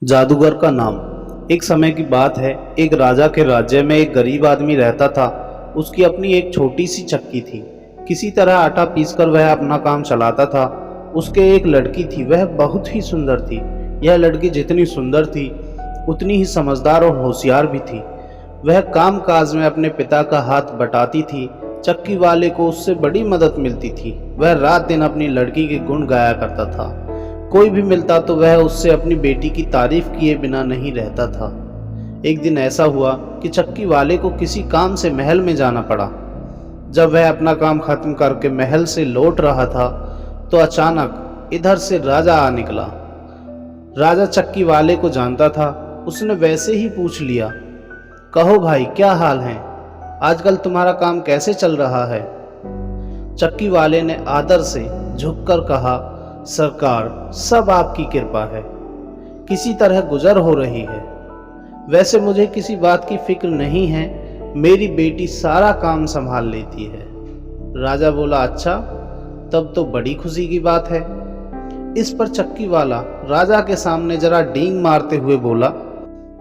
जादूगर का नाम। एक समय की बात है, एक राजा के राज्य में एक गरीब आदमी रहता था। उसकी अपनी एक छोटी सी चक्की थी। किसी तरह आटा पीसकर वह अपना काम चलाता था। उसके एक लड़की थी, वह बहुत ही सुंदर थी। यह लड़की जितनी सुंदर थी उतनी ही समझदार और होशियार भी थी। वह काम काज में अपने पिता का हाथ बटाती थी। चक्की वाले को उससे बड़ी मदद मिलती थी। वह रात दिन अपनी लड़की के गुण गाया करता था। कोई भी मिलता तो वह उससे अपनी बेटी की तारीफ किए बिना नहीं रहता था। एक दिन ऐसा हुआ कि चक्की वाले को किसी काम से महल में जाना पड़ा। जब वह अपना काम खत्म करके महल से लौट रहा था तो अचानक इधर से राजा आ निकला। राजा चक्की वाले को जानता था। उसने वैसे ही पूछ लिया, कहो भाई, क्या हाल है? आजकल तुम्हारा काम कैसे चल रहा है? चक्की वाले ने आदर से झुककर कहा, सरकार, सब आपकी कृपा है। किसी तरह गुजर हो रही है। वैसे मुझे किसी बात की फिक्र नहीं है। मेरी बेटी सारा काम संभाल लेती है। राजा बोला, अच्छा, तब तो बड़ी खुशी की बात है। इस पर चक्की वाला राजा के सामने जरा डींग मारते हुए बोला,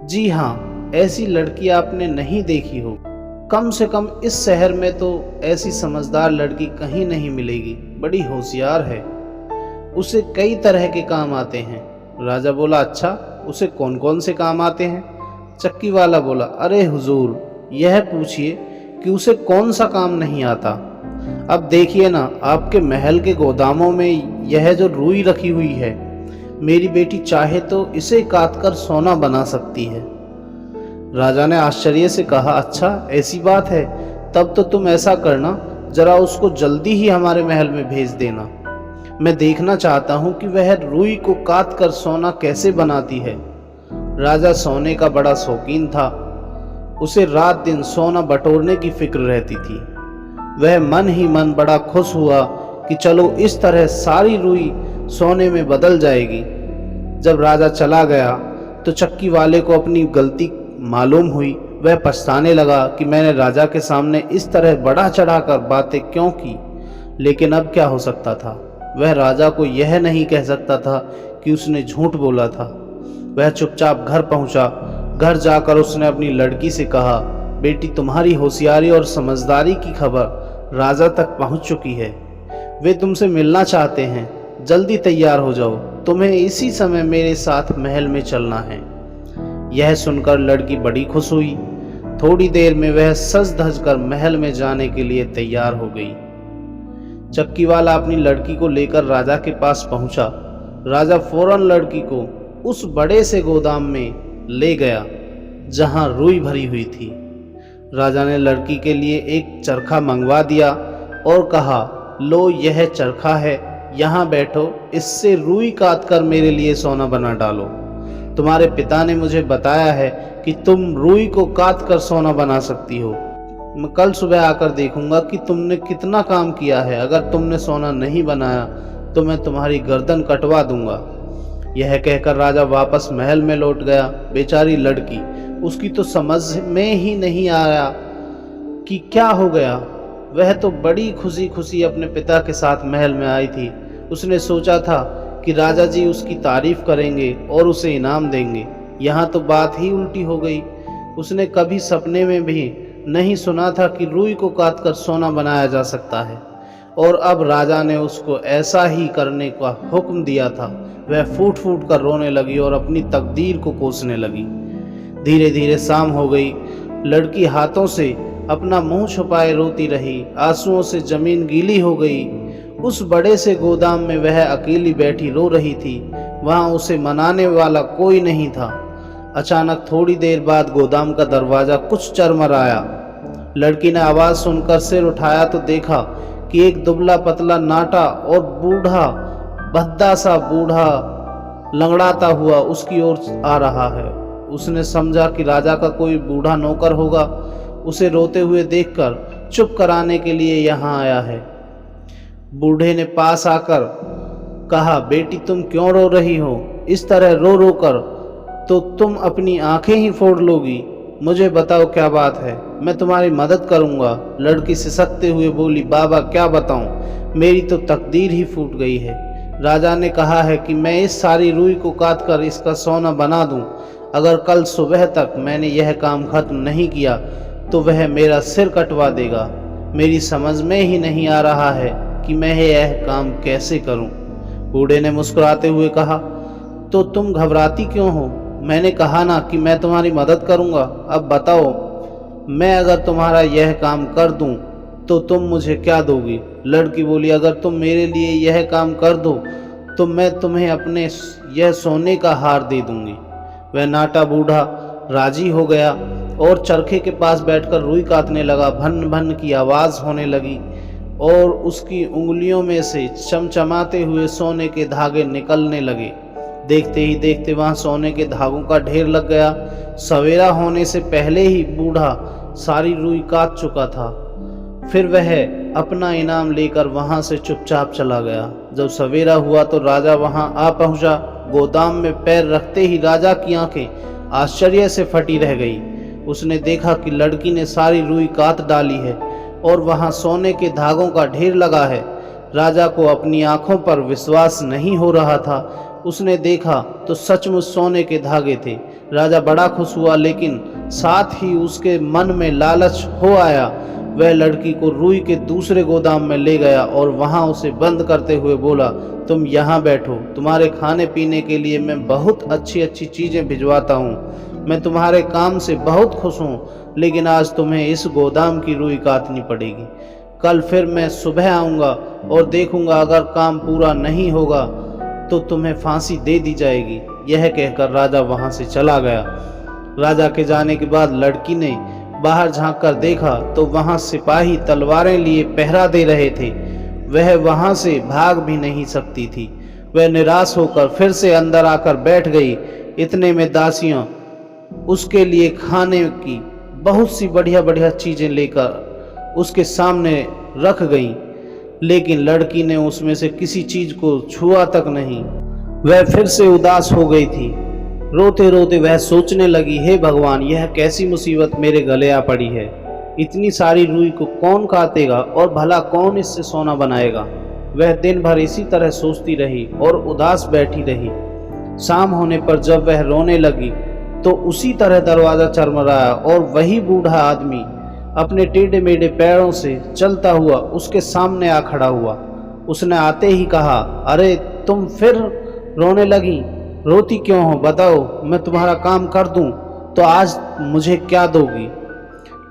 जी हाँ, ऐसी लड़की आपने नहीं देखी हो। कम से कम इस शहर में तो ऐसी समझदार लड़की कहीं नहीं मिलेगी। बड़ी होशियार है। उसे कई तरह के काम आते हैं। राजा बोला, अच्छा, उसे कौन कौन से काम आते हैं? चक्की वाला बोला, अरे हुजूर, यह पूछिए कि उसे कौन सा काम नहीं आता। अब देखिए ना, आपके महल के गोदामों में यह जो रुई रखी हुई है, मेरी बेटी चाहे तो इसे काट कर सोना बना सकती है। राजा ने आश्चर्य से कहा, अच्छा, ऐसी बात है? तब तो तुम ऐसा करना, जरा उसको जल्दी ही हमारे महल में भेज देना। मैं देखना चाहता हूं कि वह रुई को काट कर सोना कैसे बनाती है। राजा सोने का बड़ा शौकीन था। उसे रात दिन सोना बटोरने की फिक्र रहती थी। वह मन ही मन बड़ा खुश हुआ कि चलो, इस तरह सारी रुई सोने में बदल जाएगी। जब राजा चला गया तो चक्की वाले को अपनी गलती मालूम हुई। वह पछताने लगा कि मैंने राजा के सामने इस तरह बढ़ा चढ़ाकर बातें क्यों की। लेकिन अब क्या हो सकता था? वह राजा को यह नहीं कह सकता था कि उसने झूठ बोला था। वह चुपचाप घर पहुंचा। घर जाकर उसने अपनी लड़की से कहा, बेटी, तुम्हारी होशियारी और समझदारी की खबर राजा तक पहुंच चुकी है। वे तुमसे मिलना चाहते हैं। जल्दी तैयार हो जाओ, तुम्हें इसी समय मेरे साथ महल में चलना है। यह सुनकर लड़की बड़ी खुश हुई। थोड़ी देर में वह सज धज कर महल में जाने के लिए तैयार हो गई। चक्की वाला अपनी लड़की को लेकर राजा के पास पहुंचा। राजा फौरन लड़की को उस बड़े से गोदाम में ले गया जहां रुई भरी हुई थी। राजा ने लड़की के लिए एक चरखा मंगवा दिया और कहा, लो, यह चरखा है, यहाँ बैठो, इससे रुई काट कर मेरे लिए सोना बना डालो। तुम्हारे पिता ने मुझे बताया है कि तुम रुई को काट कर सोना बना सकती हो। मैं कल सुबह आकर देखूंगा कि तुमने कितना काम किया है। अगर तुमने सोना नहीं बनाया तो मैं तुम्हारी गर्दन कटवा दूंगा। यह कहकर राजा वापस महल में लौट गया। बेचारी लड़की, उसकी तो समझ में ही नहीं आया कि क्या हो गया। वह तो बड़ी खुशी खुशी अपने पिता के साथ महल में आई थी। उसने सोचा था कि राजा जी उसकी तारीफ करेंगे और उसे इनाम देंगे। यहाँ तो बात ही उल्टी हो गई। उसने कभी सपने में भी नहीं सुना था कि रुई को काट कर सोना बनाया जा सकता है, और अब राजा ने उसको ऐसा ही करने का हुक्म दिया था। वह फूट फूट कर रोने लगी और अपनी तकदीर को कोसने लगी। धीरे धीरे शाम हो गई। लड़की हाथों से अपना मुंह छुपाए रोती रही। आंसुओं से जमीन गीली हो गई। उस बड़े से गोदाम में वह अकेली बैठी रो रही थी। वहां उसे मनाने वाला कोई नहीं था। अचानक थोड़ी देर बाद गोदाम का दरवाजा कुछ चरमराया। लड़की ने आवाज सुनकर सिर उठाया तो देखा कि एक दुबला पतला नाटा और बूढ़ा, भद्दा सा बूढ़ा लंगड़ाता हुआ उसकी ओर आ रहा है। उसने समझा कि राजा का कोई बूढ़ा नौकर होगा। उसे रोते हुए देखकर चुप कराने के लिए यहाँ आया है। बूढ़े ने पास आकर कहा, बेटी, तुम क्यों रो रही हो? इस तरह रो रो कर तो तुम अपनी आंखें ही फोड़ लोगी। मुझे बताओ, क्या बात है? मैं तुम्हारी मदद करूंगा। लड़की सिसकते हुए बोली, बाबा, क्या बताऊं, मेरी तो तकदीर ही फूट गई है। राजा ने कहा है कि मैं इस सारी रुई को काट कर इसका सोना बना दूं। अगर कल सुबह तक मैंने यह काम खत्म नहीं किया तो वह मेरा सिर कटवा देगा। मेरी समझ में ही नहीं आ रहा है कि मैं यह काम कैसे करूं। बूढ़े ने मुस्कुराते हुए कहा, तो तुम घबराती क्यों हो? मैंने कहा ना कि मैं तुम्हारी मदद करूंगा। अब बताओ, मैं अगर तुम्हारा यह काम कर दूं तो तुम मुझे क्या दोगी? लड़की बोली, अगर तुम मेरे लिए यह काम कर दो तो मैं तुम्हें अपने यह सोने का हार दे दूंगी। वह नाटा बूढ़ा राजी हो गया और चरखे के पास बैठकर रुई काटने लगा। भन भन की आवाज़ होने लगी और उसकी उंगलियों में से चमचमाते हुए सोने के धागे निकलने लगे। देखते ही देखते वहां सोने के धागों का ढेर लग गया। सवेरा होने से पहले ही बूढ़ा सारी रुई काट चुका था। फिर वह अपना इनाम लेकर वहां से चुपचाप चला गया। जब सवेरा हुआ तो राजा वहां आ पहुंचा। गोदाम में पैर रखते ही राजा की आंखें आश्चर्य से फटी रह गई। उसने देखा कि लड़की ने सारी रुई काट डाली है और वहां सोने के धागों का ढेर लगा है। राजा को अपनी आंखों पर विश्वास नहीं हो रहा था। उसने देखा तो सचमुच सोने के धागे थे। राजा बड़ा खुश हुआ, लेकिन साथ ही उसके मन में लालच हो आया। वह लड़की को रुई के दूसरे गोदाम में ले गया और वहां उसे बंद करते हुए बोला, तुम यहाँ बैठो, तुम्हारे खाने पीने के लिए मैं बहुत अच्छी अच्छी चीज़ें भिजवाता हूँ। मैं तुम्हारे काम से बहुत खुश हूँ, लेकिन आज तुम्हें इस गोदाम की रुई काटनी पड़ेगी। कल फिर मैं सुबह आऊँगा और देखूँगा, अगर काम पूरा नहीं होगा तो तुम्हें फांसी दे दी जाएगी। यह कहकर राजा वहाँ से चला गया। राजा के जाने के बाद लड़की ने बाहर झांक कर देखा तो वहां सिपाही तलवारें लिए पहरा दे रहे थे। वह वहां से भाग भी नहीं सकती थी। वह निराश होकर फिर से अंदर आकर बैठ गई। इतने में दासियां उसके लिए खाने की बहुत सी बढ़िया बढ़िया चीजें लेकर उसके सामने रख गईं, लेकिन लड़की ने उसमें से किसी चीज को छुआ तक नहीं। वह फिर से उदास हो गई थी। रोते रोते वह सोचने लगी, हे भगवान, यह कैसी मुसीबत मेरे गले आ पड़ी है। इतनी सारी रुई को कौन काटेगा और भला कौन इससे सोना बनाएगा। वह दिन भर इसी तरह सोचती रही और उदास बैठी रही। शाम होने पर जब वह रोने लगी तो उसी तरह दरवाज़ा चरमराया और वही बूढ़ा आदमी अपने टेढ़े मेढ़े पैरों से चलता हुआ उसके सामने आ खड़ा हुआ। उसने आते ही कहा, अरे तुम फिर रोने लगी? रोती क्यों हो? बताओ, मैं तुम्हारा काम कर दूं तो आज मुझे क्या दोगी?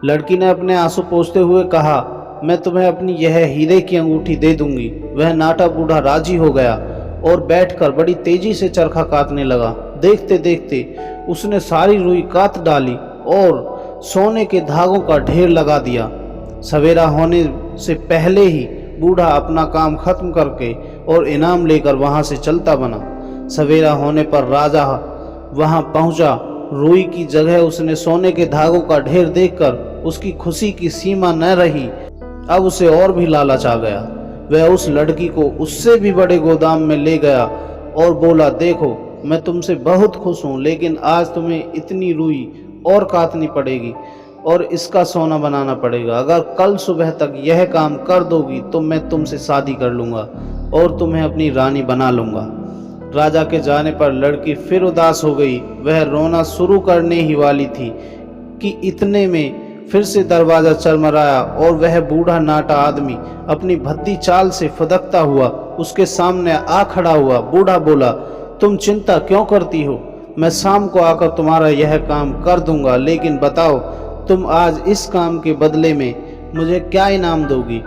लड़की ने अपने आंसू पोंछते हुए कहा, मैं तुम्हें अपनी यह हीरे की अंगूठी दे दूंगी। वह नाटा बूढ़ा राजी हो गया और बैठकर बड़ी तेजी से चरखा काटने लगा। देखते देखते उसने सारी रुई काट डाली और सोने के धागों का ढेर लगा दिया। सवेरा होने से पहले ही बूढ़ा अपना काम खत्म करके और इनाम लेकर वहां से चलता बना। सवेरा होने पर राजा वहां पहुंचा। रुई की जगह उसने सोने के धागों का ढेर देखकर उसकी खुशी की सीमा न रही। अब उसे और भी लालच आ गया। वह उस लड़की को उससे भी बड़े गोदाम में ले गया और बोला, देखो, मैं तुमसे बहुत खुश हूँ, लेकिन आज तुम्हें इतनी रुई और काटनी पड़ेगी और इसका सोना बनाना पड़ेगा। अगर कल सुबह तक यह काम कर दोगी तो मैं तुमसे शादी कर लूँगा और तुम्हें अपनी रानी बना लूँगा। राजा के जाने पर लड़की फिर उदास हो गई। वह रोना शुरू करने ही वाली थी कि इतने में फिर से दरवाज़ा चरमराया और वह बूढ़ा नाटा आदमी अपनी भद्दी चाल से फुदकता हुआ उसके सामने आ खड़ा हुआ। बूढ़ा बोला, तुम चिंता क्यों करती हो? मैं शाम को आकर तुम्हारा यह काम कर दूंगा, लेकिन बताओ, तुम आज इस काम के बदले में मुझे क्या इनाम दोगी?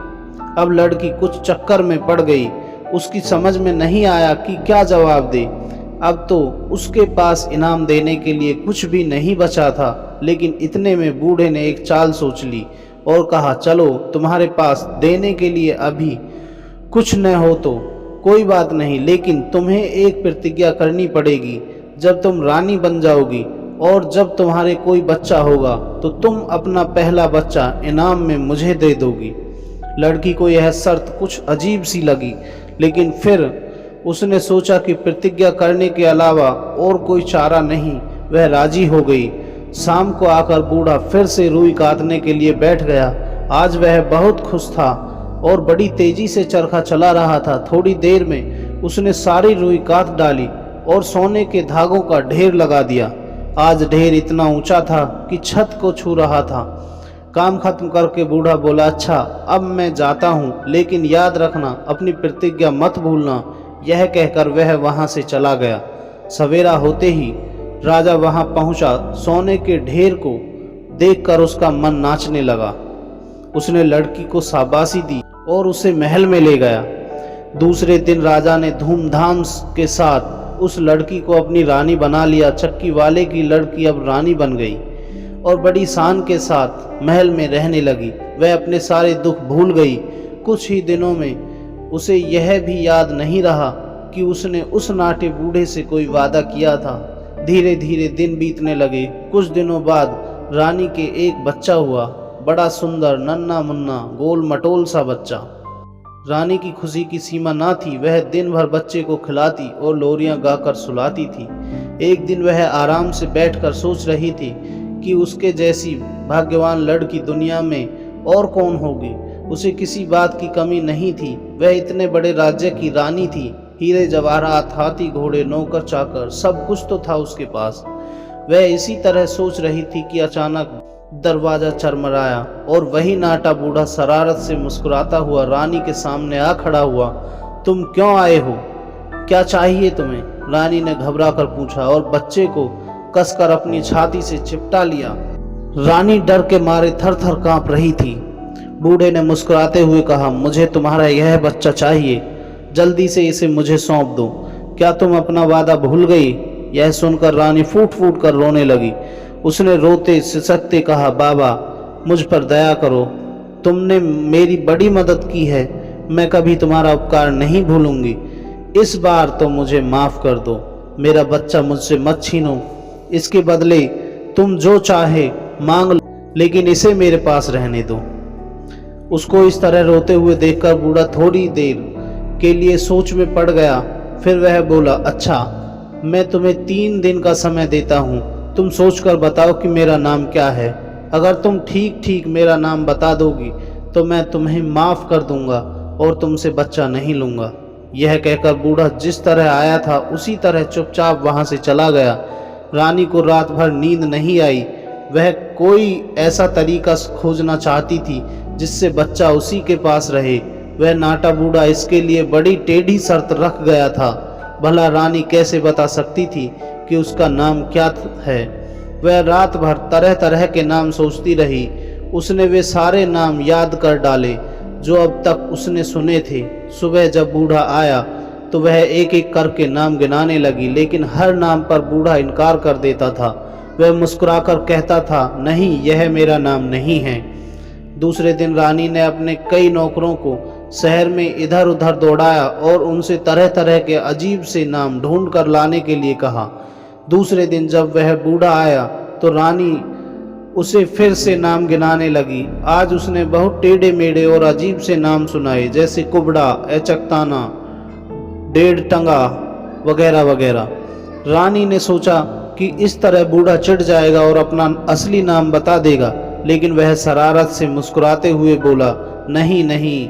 अब लड़की कुछ चक्कर में पड़ गई। उसकी समझ में नहीं आया कि क्या जवाब दे। अब तो उसके पास इनाम देने के लिए कुछ भी नहीं बचा था। लेकिन इतने में बूढ़े ने एक चाल सोच ली और कहा, चलो, तुम्हारे पास देने के लिए अभी कुछ न हो तो कोई बात नहीं, लेकिन तुम्हें एक प्रतिज्ञा करनी पड़ेगी। जब तुम रानी बन जाओगी और जब तुम्हारे कोई बच्चा होगा तो तुम अपना पहला बच्चा इनाम में मुझे दे दोगी। लड़की को यह शर्त कुछ अजीब सी लगी, लेकिन फिर उसने सोचा कि प्रतिज्ञा करने के अलावा और कोई चारा नहीं। वह राजी हो गई। शाम को आकर बूढ़ा फिर से रुई काटने के लिए बैठ गया। आज वह बहुत खुश था और बड़ी तेजी से चरखा चला रहा था। थोड़ी देर में उसने सारी रुई काट डाली और सोने के धागों का ढेर लगा दिया। आज ढेर इतना ऊंचा था कि छत को छू रहा था। काम खत्म करके बूढ़ा बोला, अच्छा अब मैं जाता हूँ, लेकिन याद रखना अपनी प्रतिज्ञा मत भूलना। यह कहकर वह वहां से चला गया। सवेरा होते ही राजा वहां पहुंचा। सोने के ढेर को देखकर उसका मन नाचने लगा। उसने लड़की को शाबाशी दी और उसे महल में ले गया। दूसरे दिन राजा ने धूमधाम के साथ उस लड़की को अपनी रानी बना लिया। चक्की वाले की लड़की अब रानी बन गई और बड़ी शान के साथ महल में रहने लगी। वह अपने सारे दुख भूल गई। कुछ ही दिनों में उसे यह भी याद नहीं रहा कि उसने उस नाटे बूढ़े से कोई वादा किया था। धीरे धीरे दिन बीतने लगे। कुछ दिनों बाद रानी के एक बच्चा हुआ, बड़ा सुंदर नन्हा मुन्ना गोल मटोल सा बच्चा। रानी की खुशी की सीमा ना थी। वह दिन भर बच्चे को खिलाती और लोरियां गाकर सुलाती थी। एक दिन वह आराम से बैठकर सोच रही थी कि उसके जैसी भाग्यवान लड़की दुनिया में और कौन होगी। उसे किसी बात की कमी नहीं थी। वह इतने बड़े राज्य की रानी थी। हीरे जवाहरात, हाथी घोड़े, नौकर चाकर, सब कुछ तो था उसके पास। वह इसी तरह सोच रही थी कि अचानक दरवाजा चरमराया और वही नाटा बूढ़ा शरारत से मुस्कुराता हुआ रानी के सामने आ खड़ा हुआ। तुम क्यों आए हो? क्या चाहिए तुम्हें? रानी ने घबरा कर पूछा और बच्चे को कसकर अपनी छाती से चिपटा लिया। रानी डर के मारे थर थर कांप रही थी। बूढ़े ने मुस्कुराते हुए कहा, मुझे तुम्हारा यह बच्चा चाहिए, जल्दी से इसे मुझे सौंप दो। क्या तुम अपना वादा भूल गई? यह सुनकर रानी फूट फूट कर रोने लगी। उसने रोते सिसकते कहा, बाबा मुझ पर दया करो, तुमने मेरी बड़ी मदद की है, मैं कभी तुम्हारा उपकार नहीं भूलूंगी। इस बार तो मुझे माफ कर दो। मेरा बच्चा मुझसे मत छीनो। इसके बदले तुम जो चाहे मांग लो, लेकिन इसे मेरे पास रहने दो। उसको इस तरह रोते हुए देखकर बूढ़ा थोड़ी देर के लिए सोच में पड़ गया। फिर वह बोला, अच्छा मैं तुम्हें 3 दिन का समय देता हूँ। तुम सोचकर बताओ कि मेरा नाम क्या है। अगर तुम ठीक ठीक मेरा नाम बता दोगी तो मैं तुम्हें माफ़ कर दूंगा और तुमसे बच्चा नहीं लूँगा। यह कहकर बूढ़ा जिस तरह आया था उसी तरह चुपचाप वहाँ से चला गया। रानी को रात भर नींद नहीं आई। वह कोई ऐसा तरीका खोजना चाहती थी जिससे बच्चा उसी के पास रहे। वह नाटा बूढ़ा इसके लिए बड़ी टेढ़ी शर्त रख गया था। भला रानी कैसे बता सकती थी कि उसका नाम क्या है? वह रात भर तरह तरह के नाम सोचती रही। उसने वे सारे नाम याद कर डाले जो अब तक उसने सुने थे। सुबह जब बूढ़ा आया तो वह एक एक करके नाम गिनाने लगी, लेकिन हर नाम पर बूढ़ा इनकार कर देता था। वह मुस्कुराकर कहता था, नहीं, यह मेरा नाम नहीं है। दूसरे दिन रानी ने अपने कई नौकरों को शहर में इधर उधर दौड़ाया और उनसे तरह तरह के अजीब से नाम ढूंढ कर लाने के लिए कहा। दूसरे दिन जब वह बूढ़ा आया तो रानी उसे फिर से नाम गिनाने लगी। आज उसने बहुत टेढ़े मेढ़े और अजीब से नाम सुनाए, जैसे कुबड़ा, एचकताना, डेढ़ टंगा वगैरह वगैरह। रानी ने सोचा कि इस तरह बूढ़ा चिढ़ जाएगा और अपना असली नाम बता देगा, लेकिन वह शरारत से मुस्कुराते हुए बोला, नहीं नहीं,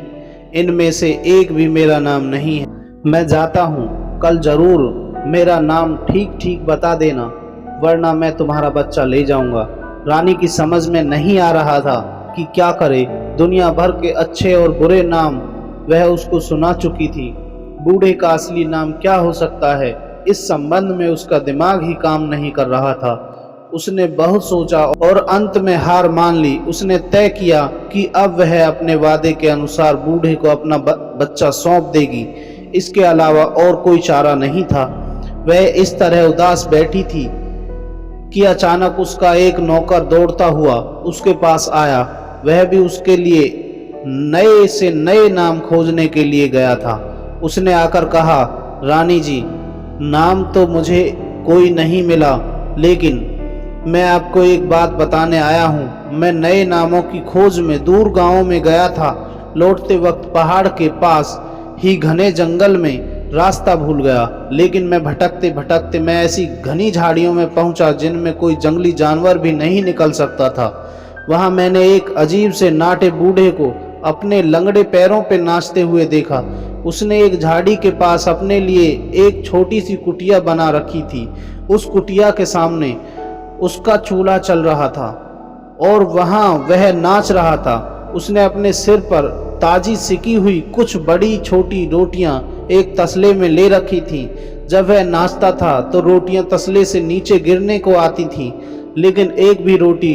इनमें से एक भी मेरा नाम नहीं है। मैं जाता हूँ, कल जरूर मेरा नाम ठीक ठीक बता देना, वरना मैं तुम्हारा बच्चा ले जाऊंगा। रानी की समझ में नहीं आ रहा था कि क्या करे। दुनिया भर के अच्छे और बुरे नाम वह उसको सुना चुकी थी। बूढ़े का असली नाम क्या हो सकता है, इस संबंध में उसका दिमाग ही काम नहीं कर रहा था। उसने बहुत सोचा और अंत में हार मान ली। उसने तय किया कि अब वह अपने वादे के अनुसार बूढ़े को अपना बच्चा सौंप देगी। इसके अलावा और कोई चारा नहीं था। वह इस तरह उदास बैठी थी कि अचानक उसका एक नौकर दौड़ता हुआ उसके पास आया। वह भी उसके लिए नए से नए नाम खोजने के लिए गया था। उसने आकर कहा, रानी जी, नाम तो मुझे कोई नहीं मिला, लेकिन मैं आपको एक बात बताने आया हूँ। मैं नए नामों की खोज में दूर गांवों में गया था। लौटते वक्त पहाड़ के पास ही घने जंगल में रास्ता भूल गया, लेकिन मैं भटकते भटकते मैं ऐसी घनी झाड़ियों में पहुंचा जिनमें कोई जंगली जानवर भी नहीं निकल सकता था। वहां मैंने एक अजीब से नाटे बूढ़े को अपने लंगड़े पैरों पे नाचते हुए देखा। उसने एक झाड़ी के पास अपने लिए एक छोटी सी कुटिया बना रखी थी। उस कुटिया के सामने उसका चूल्हा चल रहा था और वहाँ वह नाच रहा था। उसने अपने सिर पर ताजी सिकी हुई कुछ बड़ी छोटी रोटियां एक तसले में ले रखी थी। जब वह नाचता था तो रोटियां तसले से नीचे गिरने को आती थीं, लेकिन एक भी रोटी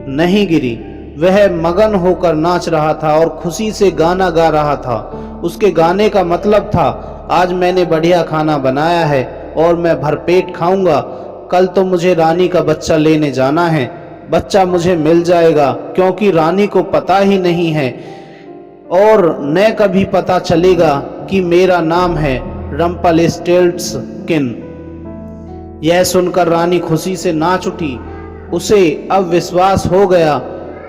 नहीं गिरी। वह मगन होकर नाच रहा था और खुशी से गाना गा रहा था। उसके गाने का मतलब था, आज मैंने बढ़िया खाना बनाया है और मैं भरपेट खाऊंगा। कल तो मुझे रानी का बच्चा लेने जाना है। बच्चा मुझे मिल जाएगा, क्योंकि रानी को पता ही नहीं है और न कभी पता चलेगा कि मेरा नाम है रम्पलस्टिल्टस्किन। यह सुनकर रानी खुशी से नाच उठी। उसे अब विश्वास हो गया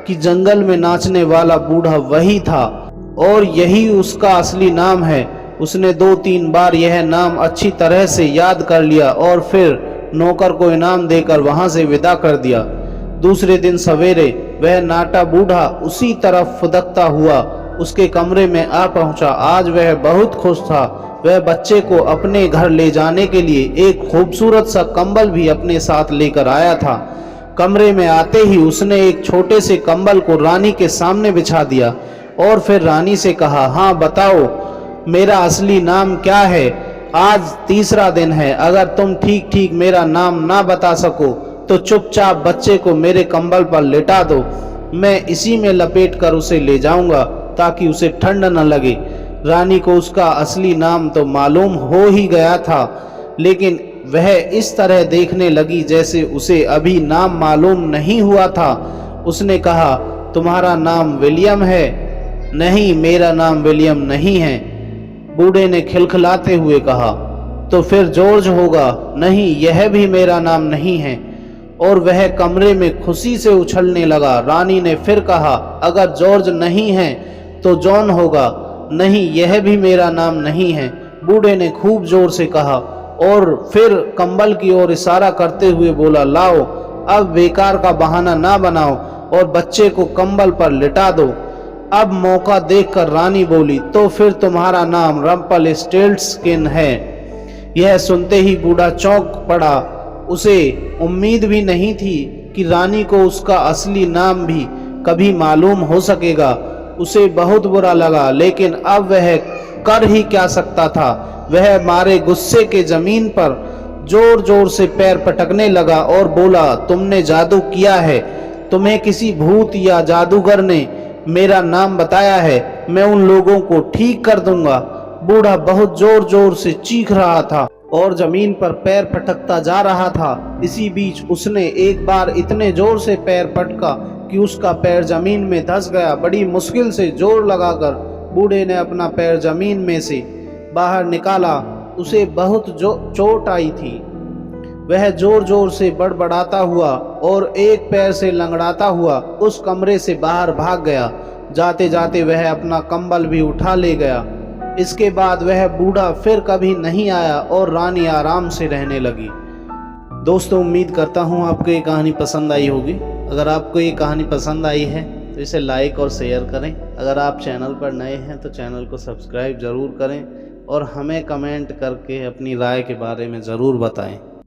कि जंगल में नाचने वाला बूढ़ा वही था और यही उसका असली नाम है। उसने 2-3 बार यह नाम अच्छी तरह से याद कर लिया और फिर नौकर को इनाम देकर वहां से विदा कर दिया। दूसरे दिन सवेरे वह नाटा बूढ़ा उसी तरफ फुदकता हुआ उसके कमरे में आ पहुंचा। आज वह बहुत खुश था। वह बच्चे को अपने घर ले जाने के लिए एक खूबसूरत सा कंबल भी अपने साथ लेकर आया था। कमरे में आते ही उसने एक छोटे से कंबल को रानी के सामने बिछा दिया और फिर रानी से कहा, हाँ बताओ, मेरा असली नाम क्या है? आज तीसरा दिन है। अगर तुम ठीक ठीक मेरा नाम ना बता सको तो चुपचाप बच्चे को मेरे कंबल पर लेटा दो। मैं इसी में लपेट कर उसे ले जाऊंगा ताकि उसे ठंड न लगे। रानी को उसका असली नाम तो मालूम हो ही गया था, लेकिन वह इस तरह देखने लगी जैसे उसे अभी नाम मालूम नहीं हुआ था। उसने कहा, तुम्हारा नाम विलियम है? नहीं, मेरा नाम विलियम नहीं है। बूढ़े ने खिलखिलाते हुए कहा, तो फिर जॉर्ज होगा? नहीं, यह भी मेरा नाम नहीं है। और वह कमरे में खुशी से उछलने लगा। रानी ने फिर कहा, अगर जॉर्ज नहीं है तो जॉन होगा? नहीं, यह भी मेरा नाम नहीं है। बूढ़े ने खूब जोर से कहा और फिर कंबल की ओर इशारा करते हुए बोला, लाओ, अब बेकार का बहाना ना बनाओ और बच्चे को कंबल पर लिटा दो। अब मौका देखकर रानी बोली, तो फिर तुम्हारा नाम रम्पलस्टिल्टस्किन है। यह सुनते ही बूढ़ा चौंक पड़ा। उसे उम्मीद भी नहीं थी कि रानी को उसका असली नाम भी कभी मालूम हो सकेगा। उसे बहुत बुरा लगा, लेकिन अब वह कर ही क्या सकता था। वह मारे गुस्से के जमीन पर जोर जोर से पैर पटकने लगा और बोला, तुमने जादू किया है। तुम्हें किसी भूत या जादूगर ने मेरा नाम बताया है। मैं उन लोगों को ठीक कर दूंगा। बूढ़ा बहुत जोर जोर से चीख रहा था और जमीन पर पैर पटकता जा रहा था। इसी बीच उसने एक बार इतने जोर से पैर पटका कि उसका पैर जमीन में धंस गया। बड़ी मुश्किल से जोर लगाकर बूढ़े ने अपना पैर जमीन में से बाहर निकाला। उसे बहुत चोट आई थी। वह जोर जोर से बड़बड़ाता हुआ और एक पैर से लंगड़ाता हुआ उस कमरे से बाहर भाग गया। जाते जाते वह अपना कंबल भी उठा ले गया। इसके बाद वह बूढ़ा फिर कभी नहीं आया और रानी आराम से रहने लगी। दोस्तों, उम्मीद करता हूँ आपको ये कहानी पसंद आई होगी। अगर आपको ये कहानी पसंद आई है तो इसे लाइक और शेयर करें। अगर आप चैनल पर नए हैं तो चैनल को सब्सक्राइब ज़रूर करें और हमें कमेंट करके अपनी राय के बारे में ज़रूर बताएं।